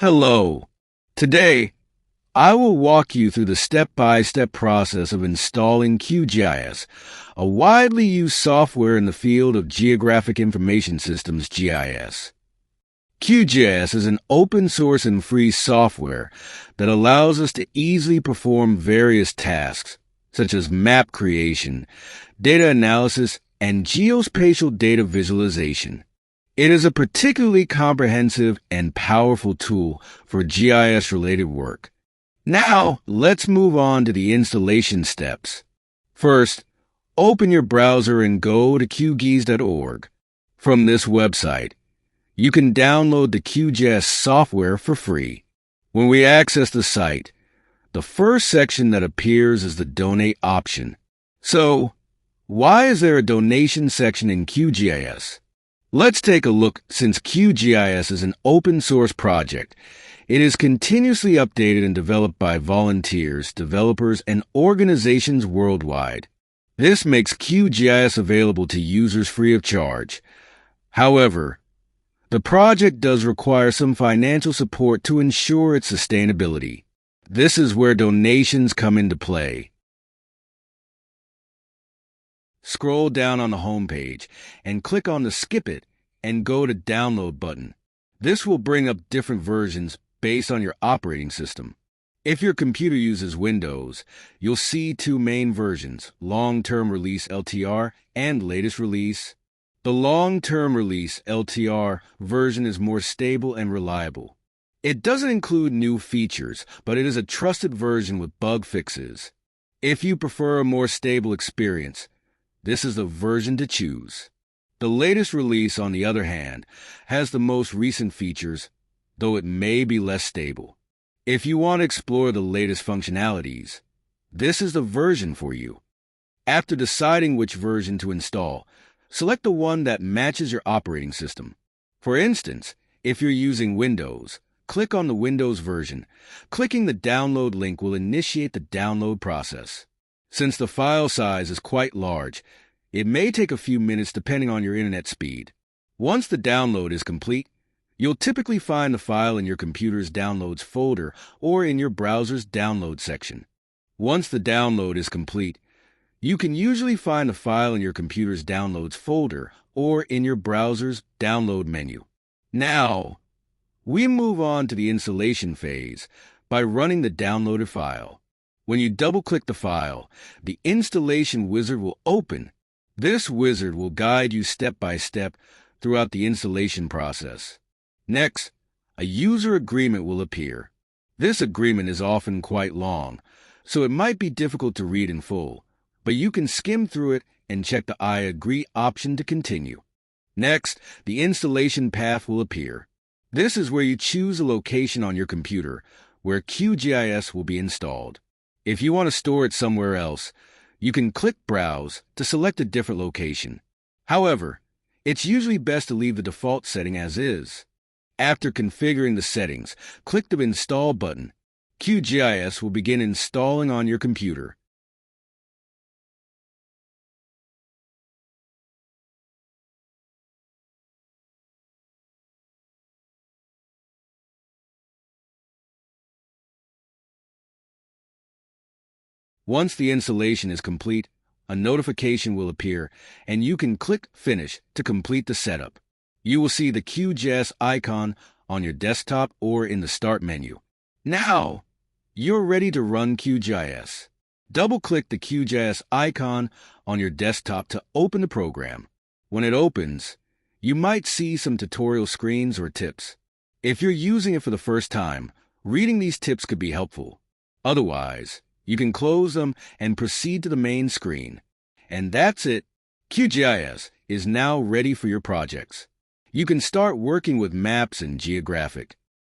Hello. Today, I will walk you through the step-by-step process of installing QGIS, a widely used software in the field of Geographic Information Systems (GIS). QGIS is an open-source and free software that allows us to easily perform various tasks, such as map creation, data analysis, and geospatial data visualization. It is a particularly comprehensive and powerful tool for GIS-related work. Now, let's move on to the installation steps. First, open your browser and go to QGIS.org. From this website, you can download the QGIS software for free. When we access the site, the first section that appears is the Donate option. So, why is there a donation section in QGIS? Let's take a look. Since QGIS is an open-source project, it is continuously updated and developed by volunteers, developers, and organizations worldwide. This makes QGIS available to users free of charge. However, the project does require some financial support to ensure its sustainability. This is where donations come into play. Scroll down on the home page and click on the Skip It and go to Download button. This will bring up different versions based on your operating system. If your computer uses Windows, you'll see two main versions, Long-Term Release LTR and Latest Release. The Long-Term Release LTR version is more stable and reliable. It doesn't include new features, but it is a trusted version with bug fixes. If you prefer a more stable experience, this is the version to choose. The latest release, on the other hand, has the most recent features, though it may be less stable. If you want to explore the latest functionalities, this is the version for you. After deciding which version to install, select the one that matches your operating system. For instance, if you're using Windows, click on the Windows version. Clicking the download link will initiate the download process. Since the file size is quite large, it may take a few minutes depending on your internet speed. Once the download is complete, you'll typically find the file in your computer's Downloads folder or in your browser's Download section. Once the download is complete, you can usually find the file in your computer's Downloads folder or in your browser's Download menu. Now, we move on to the installation phase by running the downloaded file. When you double-click the file, the installation wizard will open. This wizard will guide you step by step throughout the installation process. Next, a user agreement will appear. This agreement is often quite long, so it might be difficult to read in full, but you can skim through it and check the I agree option to continue. Next, the installation path will appear. This is where you choose a location on your computer where QGIS will be installed. If you want to store it somewhere else, you can click Browse to select a different location. However, it's usually best to leave the default setting as is. After configuring the settings, click the Install button. QGIS will begin installing on your computer. Once the installation is complete, a notification will appear, and you can click Finish to complete the setup. You will see the QGIS icon on your desktop or in the Start menu. Now, you're ready to run QGIS. Double-click the QGIS icon on your desktop to open the program. When it opens, you might see some tutorial screens or tips. If you're using it for the first time, reading these tips could be helpful. Otherwise, you can close them and proceed to the main screen. And that's it. QGIS is now ready for your projects. You can start working with maps and geographic.